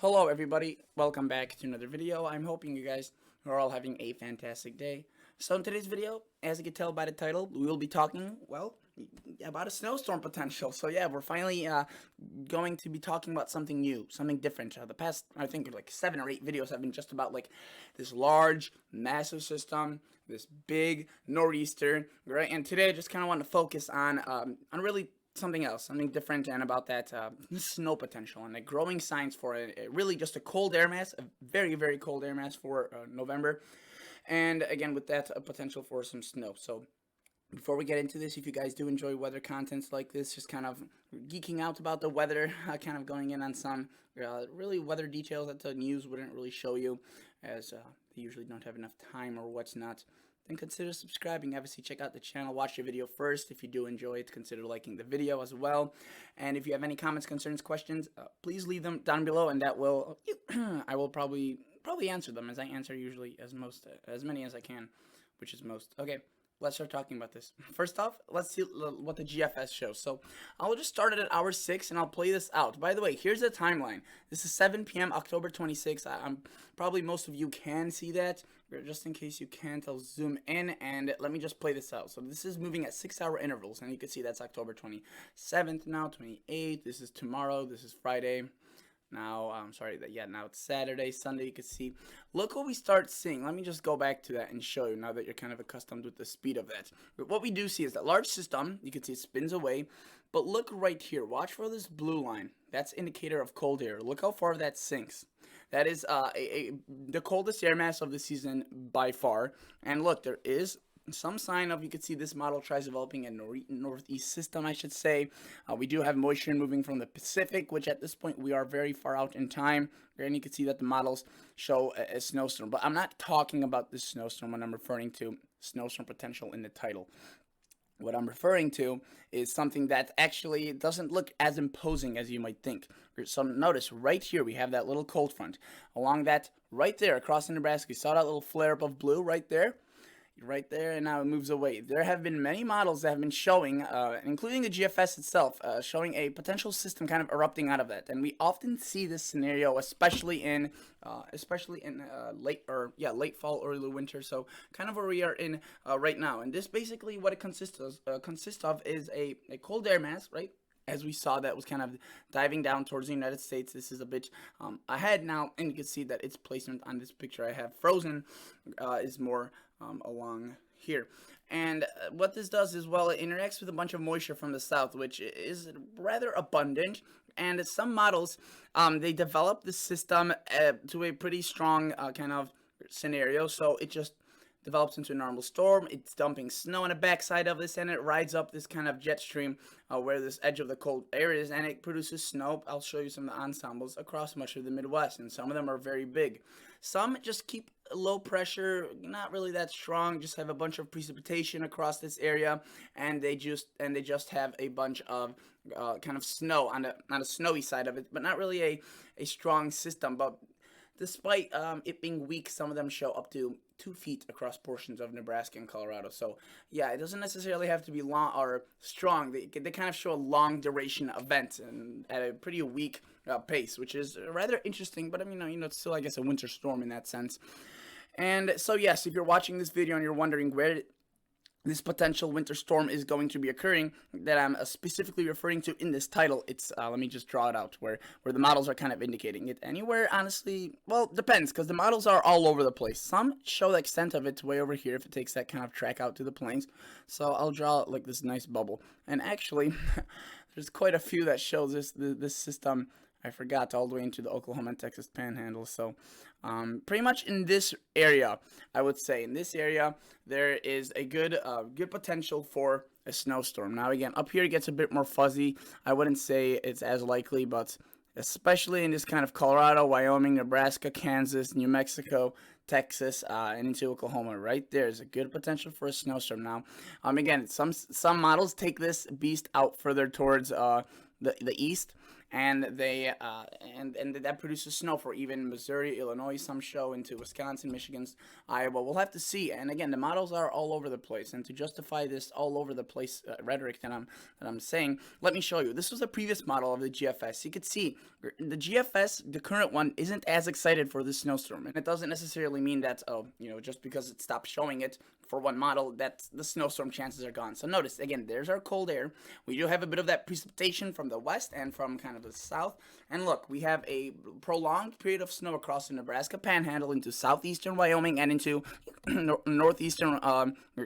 Hello everybody, welcome back to another video. I'm hoping you guys are all having a fantastic day. So in today's video, as you can tell by the title, we will be talking, well, about a snowstorm potential. So yeah, we're finally going to be talking about something new, something different. The past, I think, like 7 or 8 videos have been just about like this large, massive system, this big nor'easter, right? And today I just kind of want to focus on really something else, something different, and about that snow potential and the growing signs for it. Really, just a cold air mass, a very, very cold air mass for November, and again with that potential for some snow. So before we get into this, if you guys do enjoy weather contents like this, just kind of geeking out about the weather, kind of going in on some really weather details that the news wouldn't really show you, as they usually don't have enough time or what's not, then consider subscribing. Obviously, check out the channel, watch the video first. If you do enjoy it, consider liking the video as well. And if you have any comments, concerns, questions, please leave them down below, and that will I will probably answer them, as I answer usually as many as I can, which is most. Okay, let's start talking about this. First off, let's see what the GFS shows. So I'll just start it at hour 6 and I'll play this out. By the way, here's the timeline. This is 7 p.m. October 26th. I'm probably most of you can see that. Just in case you can't, I'll zoom in and let me just play this out. So this is moving at 6-hour intervals, and you can see that's October 27th now, 28th. This is tomorrow. This is Friday. Now, I'm sorry that, yeah, now it's Saturday, Sunday, you can see. Look what we start seeing. Let me just go back to that and show you now that you're kind of accustomed with the speed of that. But what we do see is that large system, you can see it spins away. But look right here. Watch for this blue line. That's indicator of cold air. Look how far that sinks. That is the coldest air mass of the season by far. And look, there is some sign of, you can see this model tries developing a northeast system, I should say. We do have moisture moving from the Pacific, which at this point we are very far out in time, and you can see that the models show a snowstorm. But I'm not talking about this snowstorm when I'm referring to snowstorm potential in the title. What I'm referring to is something that actually doesn't look as imposing as you might think. So notice right here we have that little cold front. Along that, right there across Nebraska, you saw that little flare up of blue right there? Right there, and now it moves away. There have been many models that have been showing, including the GFS itself, showing a potential system kind of erupting out of that. And we often see this scenario, especially in late fall, early winter. So kind of where we are in right now. And this basically what it consists of is a cold air mass, right? As we saw, that was kind of diving down towards the United States. This is a bit ahead now, and you can see that its placement on this picture I have frozen is more along here. And what this does is, well, it interacts with a bunch of moisture from the south, which is rather abundant. And some models, they develop the system to a pretty strong kind of scenario. So it just develops into a normal storm. It's dumping snow on the backside of this, and it rides up this kind of jet stream where this edge of the cold air is, and it produces snow. I'll show you some of the ensembles across much of the Midwest, and some of them are very big. Some just keep low pressure, not really that strong, just have a bunch of precipitation across this area, and they just have a bunch of kind of snow on the snowy side of it, but not really a strong system. But despite it being weak, some of them show up to 2 feet across portions of Nebraska and Colorado. So yeah, it doesn't necessarily have to be long or strong. They kind of show a long duration event and at a pretty weak pace, which is rather interesting. But I mean, it's still, I guess, a winter storm in that sense. And so yes, if you're watching this video and you're wondering where this potential winter storm is going to be occurring, that I'm specifically referring to in this title, it's let me just draw it out where the models are kind of indicating it. Anywhere, honestly, well, depends, because the models are all over the place. Some show the extent of it way over here if it takes that kind of track out to the plains. So I'll draw like this nice bubble, and actually there's quite a few that show this system, I forgot, all the way into the Oklahoma and Texas panhandle. So pretty much in this area, I would say in this area there is a good potential for a snowstorm. Now again, up here it gets a bit more fuzzy. I wouldn't say it's as likely, but especially in this kind of Colorado, Wyoming, Nebraska, Kansas, New Mexico, Texas, and into Oklahoma, right there is a good potential for a snowstorm. Now again, some models take this beast out further towards the east, and they and that produces snow for even Missouri, Illinois, some show into Wisconsin, Michigan, Iowa. We'll have to see. And again, the models are all over the place, and to justify this all over the place rhetoric that I'm saying, let me show you. This was a previous model of the GFS. You could see the GFS, the current one, isn't as excited for this snowstorm, and it doesn't necessarily mean that just because it stopped showing it for one model, that the snowstorm chances are gone. So notice again, there's our cold air. We do have a bit of that precipitation from the west and from kind of the south. And look, we have a prolonged period of snow across the Nebraska Panhandle into southeastern Wyoming and into northeastern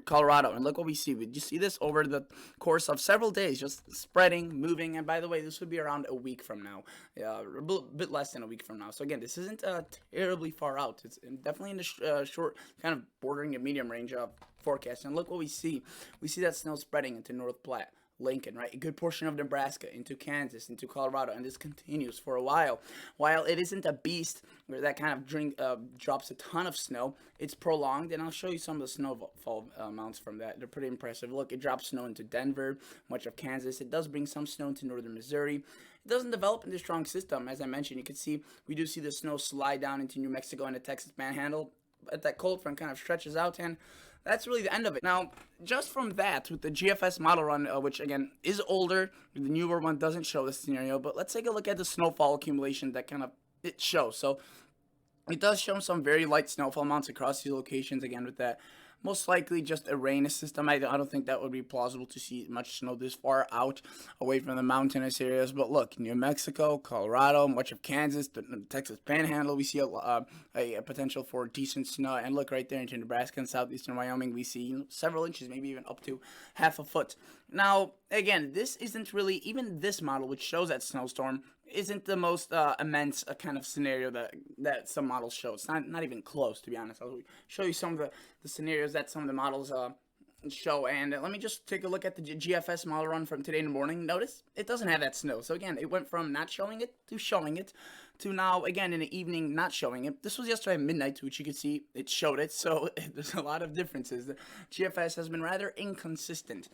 Colorado. And look what we see. We just see this over the course of several days, just spreading, moving. And by the way, this would be around a week from now, a bit less than a week from now. So again, this isn't terribly far out. It's definitely in the short, kind of bordering the medium range of forecast. And look what we see. We see that snow spreading into North Platte, Lincoln, right? A good portion of Nebraska, into Kansas, into Colorado, and this continues for a while. While it isn't a beast where that kind of drops a ton of snow, it's prolonged, and I'll show you some of the snowfall amounts from that. They're pretty impressive. Look, it drops snow into Denver, much of Kansas. It does bring some snow into northern Missouri. It doesn't develop into a strong system. As I mentioned, you can see we do see the snow slide down into New Mexico and the Texas Panhandle, but that cold front kind of stretches out, and that's really the end of it. Now, just from that, with the GFS model run, which again is older, the newer one doesn't show this scenario, but let's take a look at the snowfall accumulation that kind of it shows. So it does show some very light snowfall amounts across these locations, again with that most likely just a rain system. I don't think that would be plausible to see much snow this far out away from the mountainous areas. But look, New Mexico, Colorado, much of Kansas, the Texas Panhandle, we see a potential for decent snow. And look right there into Nebraska and southeastern Wyoming, we see several inches, maybe even up to half a foot. Now, again, this isn't really, even this model, which shows that snowstorm, isn't the most immense kind of scenario that some models show. It's not even close, to be honest. I'll show you some of the scenarios that some of the models show. And let me just take a look at the GFS model run from today in the morning. Notice it doesn't have that snow. So again, it went from not showing it to now again in the evening not showing it. This was yesterday at midnight, which you can see it showed it. So there's a lot of differences. The GFS has been rather inconsistent.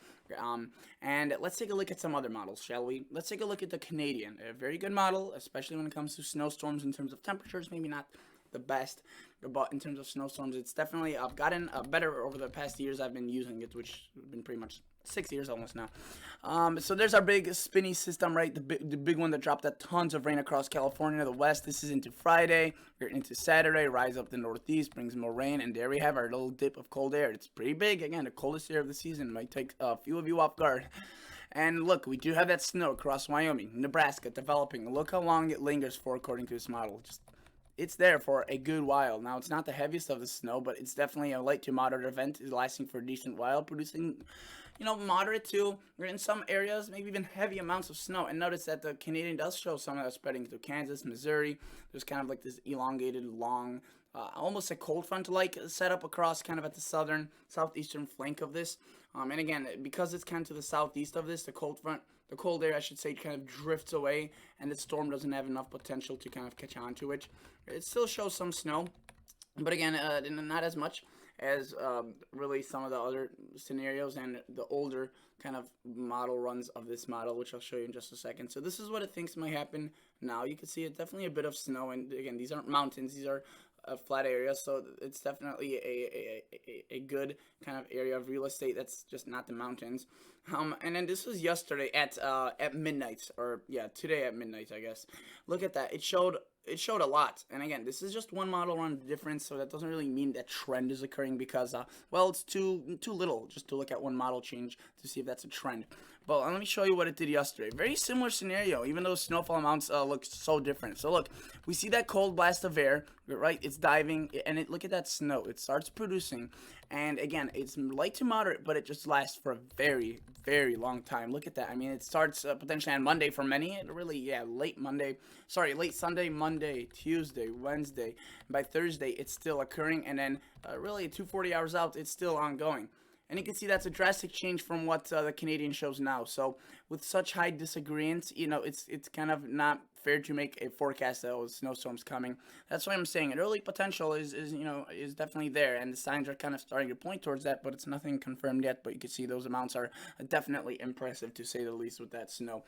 And let's take a look at some other models, shall we? Let's take a look at the Canadian. A very good model, especially when it comes to snowstorms in terms of temperatures. Maybe not the best, but in terms of snowstorms, it's definitely gotten better over the past years I've been using it, which has been pretty much 6 years almost now. So there's our big spinny system, right? The big one that dropped tons of rain across California, the west. This is into Friday, we're into Saturday, rise up the northeast, brings more rain, and there we have our little dip of cold air. It's pretty big. Again, the coldest air of the season. Might take a few of you off guard. And look, we do have that snow across Wyoming, Nebraska, developing. Look how long it lingers for according to this model. It's there for a good while. Now, it's not the heaviest of the snow, but it's definitely a light to moderate event. It's lasting for a decent while, producing, moderate to, or in some areas, maybe even heavy amounts of snow. And notice that the Canadian does show some of that spreading to Kansas, Missouri. There's kind of like this elongated, long, almost a cold front-like setup across kind of at the southeastern flank of this. And again, because it's kind of to the southeast of this, the cold air, I should say, kind of drifts away, and the storm doesn't have enough potential to kind of catch on to it. It still shows some snow, but again, not as much as really some of the other scenarios and the older kind of model runs of this model, which I'll show you in just a second. So this is what it thinks might happen now. You can see it definitely a bit of snow, and again, these aren't mountains, these are flat areas, so it's definitely a good kind of area of real estate that's just not the mountains. And then this was yesterday at midnight, or yeah, today at midnight, I guess. Look at that. It showed a lot. And again, this is just one model run difference, so that doesn't really mean that trend is occurring because well, it's too little just to look at one model change to see if that's a trend. But let me show you what it did yesterday. Very similar scenario, even though snowfall amounts look so different. So look, we see that cold blast of air, right? It's diving, and look at that snow. It starts producing, and again, it's light to moderate, but it just lasts for a very, very long time. Look at that. I mean, it starts potentially on Monday for many. It really, yeah, late Sunday, Monday, Tuesday, Wednesday. And by Thursday, it's still occurring, and then really 240 hours out, it's still ongoing. And you can see that's a drastic change from what the Canadian shows now. So with such high disagreements, it's kind of not fair to make a forecast that those snowstorms coming. That's why I'm saying an early potential is definitely there, and the signs are kind of starting to point towards that, but it's nothing confirmed yet. But you can see those amounts are definitely impressive to say the least with that snow.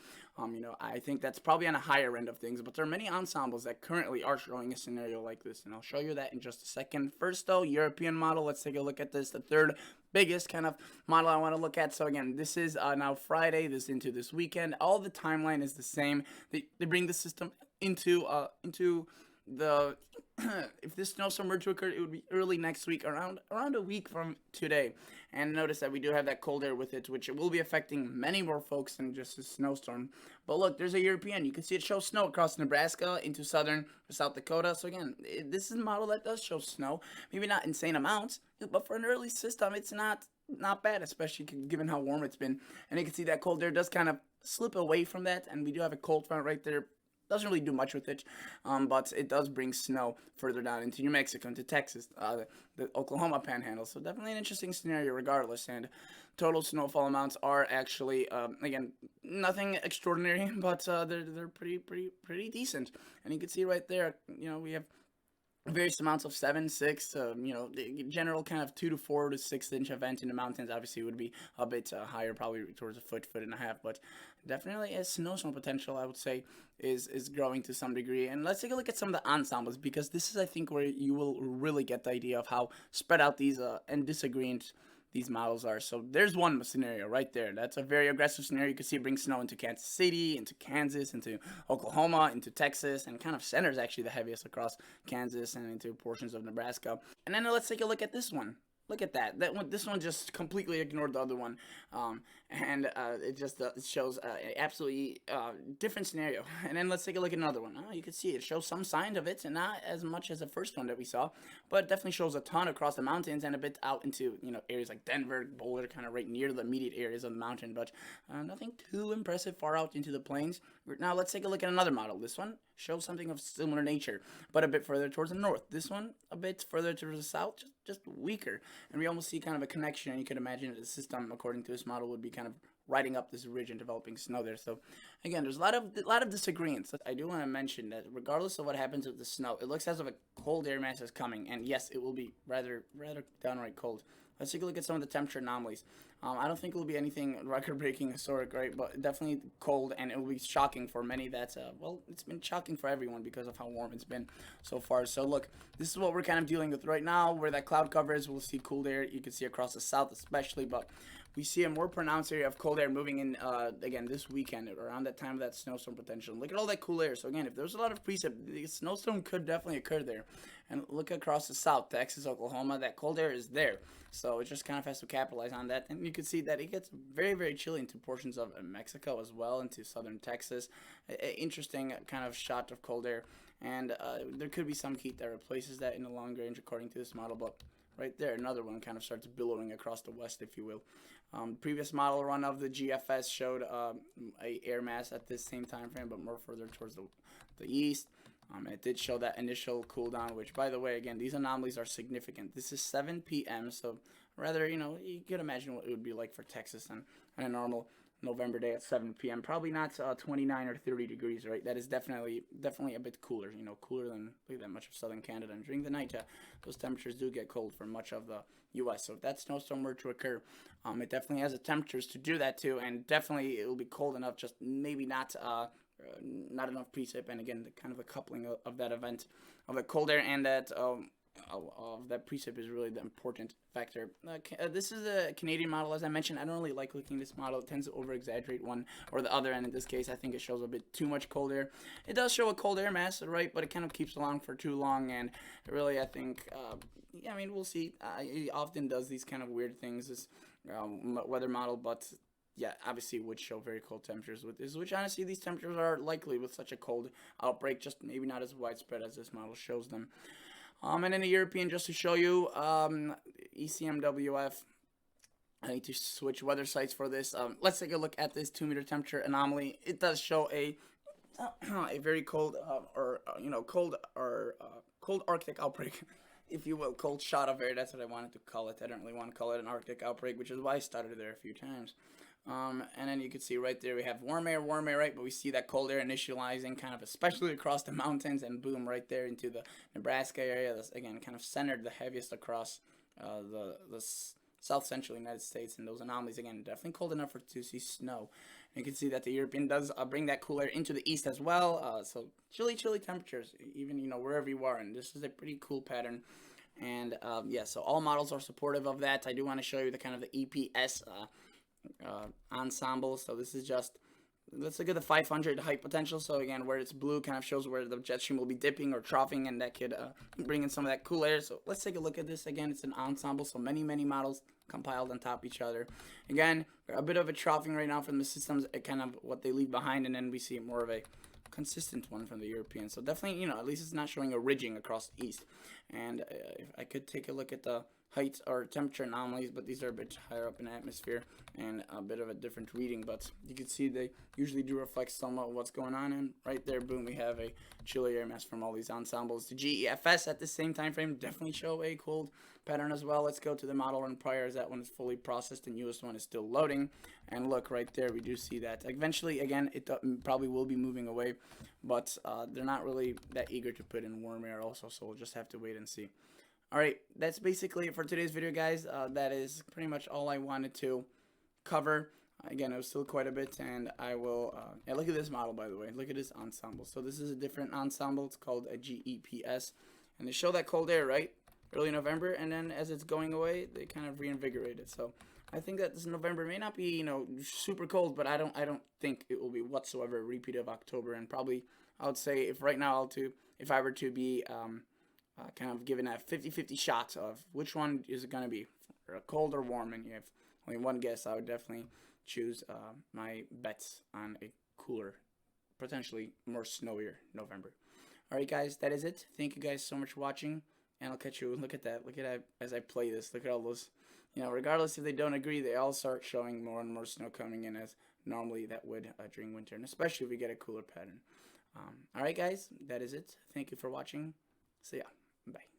I think that's probably on a higher end of things, but there are many ensembles that currently are showing a scenario like this, and I'll show you that in just a second. First, though, European model. Let's take a look at this. The third biggest kind of model I want to look at. So again, this is now Friday, this into this weekend. All the timeline is the same. They bring the system into the if this snowstorm were to occur, it would be early next week, around a week from today. And notice that we do have that cold air with it, which will be affecting many more folks than just a snowstorm. But look, there's a European. You can see it shows snow across Nebraska into southern South Dakota. So again, this is a model that does show snow. Maybe not insane amounts, but for an early system, it's not bad, especially given how warm it's been. And you can see that cold air does kind of slip away from that, and we do have a cold front right there. Doesn't really do much with it, but it does bring snow further down into New Mexico, into Texas, the Oklahoma panhandle. So definitely an interesting scenario regardless, and total snowfall amounts are actually, again, nothing extraordinary, but they're pretty decent. And you can see right there, we have various amounts of 7, 6, the general kind of 2 to 4 to 6 inch event in the mountains. Obviously would be a bit higher, probably towards a foot and a half, but definitely a snowstorm potential, I would say, is growing to some degree. And let's take a look at some of the ensembles, because this is, I think, where you will really get the idea of how spread out these and disagreeing these models are. So there's one scenario right there. That's a very aggressive scenario. You can see it brings snow into Kansas City, into Kansas, into Oklahoma, into Texas, and kind of centers actually the heaviest across Kansas and into portions of Nebraska. And then let's take a look at this one. Look at that. This one just completely ignored the other one, and it just it shows an absolutely different scenario. And then let's take a look at another one. You can see it shows some signs of it, and not as much as the first one that we saw, but it definitely shows a ton across the mountains and a bit out into areas like Denver, Boulder, kind of right near the immediate areas of the mountain, but nothing too impressive far out into the plains. Now let's take a look at another model. This one shows something of similar nature, but a bit further towards the north. This one a bit further to the south, just weaker. And we almost see kind of a connection, and you could imagine that the system, according to this model, would be kind of riding up this ridge and developing snow there. So again, there's a lot of disagreements. I do want to mention that regardless of what happens with the snow, it looks as if a cold air mass is coming, and yes, it will be rather downright cold. Let's take a look at some of the temperature anomalies. I don't think it will be anything record-breaking, historic, right? But definitely cold, and it will be shocking for many. That's well, it's been shocking for everyone because of how warm it's been so far. So look, this is what we're kind of dealing with right now. Where that cloud cover is, we'll see cool air. You can see across the south, especially, but we see a more pronounced area of cold air moving in again this weekend around that time of that snowstorm potential. Look at all that cool air. So again, if there's a lot of precip, the snowstorm could definitely occur there. And look across the south, Texas, Oklahoma, that cold air is there. So it just kind of has to capitalize on that. And you can see that it gets very chilly into portions of Mexico as well, into southern Texas. Interesting kind of shot of cold air. And there could be some heat that replaces that in the long range according to this model. But right there, another one kind of starts billowing across the west, if you will. Previous model run of the GFS showed a air mass at this same time frame, but more further towards the east. It did show that initial cool down, which, by the way, again, these anomalies are significant. This is 7 p.m., so rather, you could imagine what it would be like for Texas on a normal November day at 7 p.m. Probably not 29 or 30 degrees, right? That is definitely a bit cooler, cooler than that much of southern Canada. And during the night, those temperatures do get cold for much of the U.S. So if that snowstorm were to occur, it definitely has the temperatures to do that too, and definitely it will be cold enough, just maybe not enough precip. And again, the kind of a coupling of that event of the cold air and that of that precip is really the important factor. This is a Canadian model, as I mentioned. I don't really like looking at this model. It tends to over-exaggerate one or the other, and in this case, I think it shows a bit too much cold air. It does show a cold air mass, right, but it kind of keeps along for too long, and really, I think, we'll see. It often does these kind of weird things, this weather model, but yeah, obviously it would show very cold temperatures with this, which honestly these temperatures are likely with such a cold outbreak, just maybe not as widespread as this model shows them. And in the European, just to show you, ECMWF, I need to switch weather sites for this. Let's take a look at this 2-meter temperature anomaly. It does show a very cold cold Arctic outbreak, if you will, cold shot of air. That's what I wanted to call it. I don't really want to call it an Arctic outbreak, which is why I started there a few times. And then you can see right there we have warm air, right? But we see that cold air initializing kind of especially across the mountains, and boom, right there into the Nebraska area. That's again kind of centered the heaviest across the south central United States. And those anomalies again definitely cold enough to see snow. And you can see that the European does bring that cool air into the east as well. So chilly temperatures, even wherever you are. And this is a pretty cool pattern. And yeah, so all models are supportive of that. I do want to show you the kind of the EPS ensemble. So this is just, let's look at the 500 height potential. So again, where it's blue kind of shows where the jet stream will be dipping or troughing, and that could bring in some of that cool air. So let's take a look at this. Again, it's an ensemble, so many models compiled on top of each other. Again, a bit of a troughing right now from the systems, kind of what they leave behind, and then we see more of a consistent one from the European. So definitely, at least it's not showing a ridging across the east. And if I could take a look at the height or temperature anomalies, but these are a bit higher up in the atmosphere and a bit of a different reading, but you can see they usually do reflect somewhat what's going on. And right there, boom, we have a chilly air mass from all these ensembles. The GEFS at the same time frame definitely show a cold pattern as well. Let's go to the model run prior, as that one is fully processed and US one is still loading. And look right there, we do see that eventually again it probably will be moving away, but they're not really that eager to put in warm air also, so we'll just have to wait and see. Alright, that's basically it for today's video, guys. That is pretty much all I wanted to cover. Again, it was still quite a bit, and I will yeah, look at this model, by the way. Look at this ensemble. So this is a different ensemble. It's called a GEPS, and they show that cold air right early November, and then as it's going away, they kind of reinvigorate it. So I think that this November may not be super cold, but I don't think it will be whatsoever a repeat of October. And probably I would say, if right now if I were to be kind of given a 50-50 shot of which one is it going to be, cold or warm, and you have only one guess, I would definitely choose my bets on a cooler, potentially more snowier November. Alright, guys, that is it. Thank you guys so much for watching, and I'll catch you. Look at that as I play this. Look at all those, regardless if they don't agree, they all start showing more and more snow coming in, as normally that would during winter, and especially if we get a cooler pattern. Alright, guys, that is it. Thank you for watching. See ya. Bye.